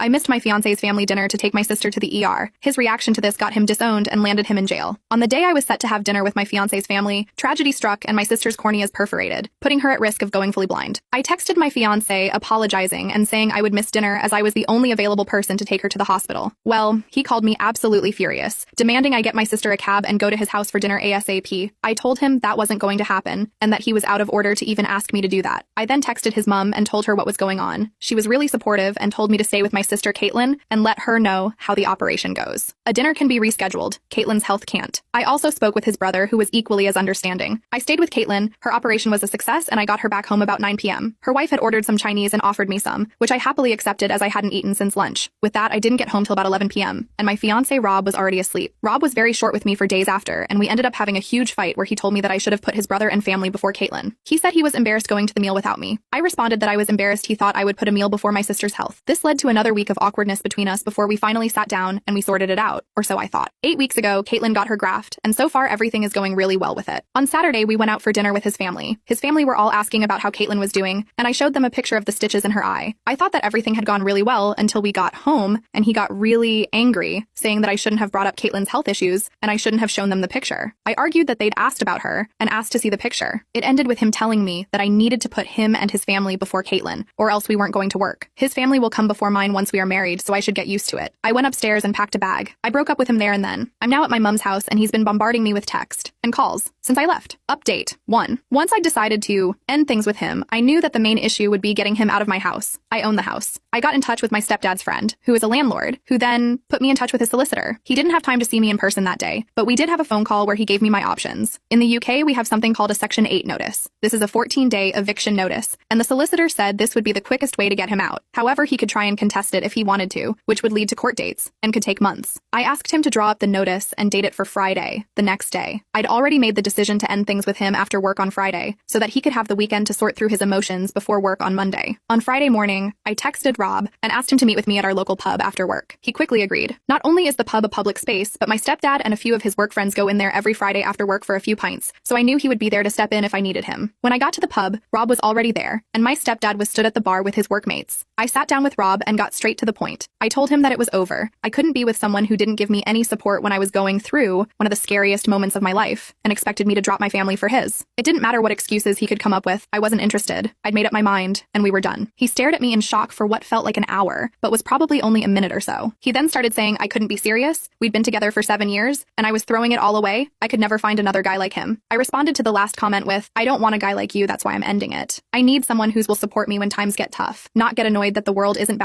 I missed my fiance's family dinner to take my sister to the ER. His reaction to this got him disowned and landed him in jail. On the day I was set to have dinner with my fiance's family, tragedy struck and my sister's corneas perforated, putting her at risk of going fully blind. I texted my fiance apologizing and saying I would miss dinner as I was the only available person to take her to the hospital. Well, he called me absolutely furious, demanding I get my sister a cab and go to his house for dinner ASAP. I told him that wasn't going to happen and that he was out of order to even ask me to do that. I then texted his mom and told her what was going on. She was really supportive and told me to stay with my sister Caitlin and let her know how the operation goes. A dinner can be rescheduled. Caitlin's health can't. I also spoke with his brother, who was equally as understanding. I stayed with Caitlin. Her operation was a success and I got her back home about 9 p.m. Her wife had ordered some Chinese and offered me some, which I happily accepted as I hadn't eaten since lunch. With that, I didn't get home till about 11 p.m. and my fiance Rob was already asleep. Rob was very short with me for days after, and we ended up having a huge fight where he told me that I should have put his brother and family before Caitlin. He said he was embarrassed going to the meal without me. I responded that I was embarrassed he thought I would put a meal before my sister's health. This led to another week of awkwardness between us before we finally sat down and we sorted it out, or so I thought. 8 weeks ago, Caitlin got her graft, and so far everything is going really well with it. On Saturday, we went out for dinner with his family. His family were all asking about how Caitlin was doing, and I showed them a picture of the stitches in her eye. I thought that everything had gone really well until we got home, and he got really angry, saying that I shouldn't have brought up Caitlin's health issues, and I shouldn't have shown them the picture. I argued that they'd asked about her, and asked to see the picture. It ended with him telling me that I needed to put him and his family before Caitlin, or else we weren't going to work. His family will come before mine once we are married, so I should get used to it. I went upstairs and packed a bag. I broke up with him there and then. I'm now at my mom's house, and he's been bombarding me with text and calls since I left. Update 1. Once I decided to end things with him, I knew that the main issue would be getting him out of my house. I own the house. I got in touch with my stepdad's friend, who is a landlord, who then put me in touch with his solicitor. He didn't have time to see me in person that day, but we did have a phone call where he gave me my options. In the UK, we have something called a Section 8 notice. This is a 14-day eviction notice, and the solicitor said this would be the quickest way to get him out. However, he could try and contest it if he wanted to, which would lead to court dates, and could take months. I asked him to draw up the notice and date it for Friday, the next day. I'd already made the decision to end things with him after work on Friday, so that he could have the weekend to sort through his emotions before work on Monday. On Friday morning, I texted Rob and asked him to meet with me at our local pub after work. He quickly agreed. Not only is the pub a public space, but my stepdad and a few of his work friends go in there every Friday after work for a few pints, so I knew he would be there to step in if I needed him. When I got to the pub, Rob was already there, and my stepdad was stood at the bar with his workmates. I sat down with Rob and got straight to the point. I told him that it was over. I couldn't be with someone who didn't give me any support when I was going through one of the scariest moments of my life and expected me to drop my family for his. It didn't matter what excuses he could come up with. I wasn't interested. I'd made up my mind, and we were done. He stared at me in shock for what felt like an hour, but was probably only a minute or so. He then started saying I couldn't be serious. We'd been together for 7 years, and I was throwing it all away. I could never find another guy like him. I responded to the last comment with, I don't want a guy like you, that's why I'm ending it. I need someone who will support me when times get tough, not get annoyed that the world isn't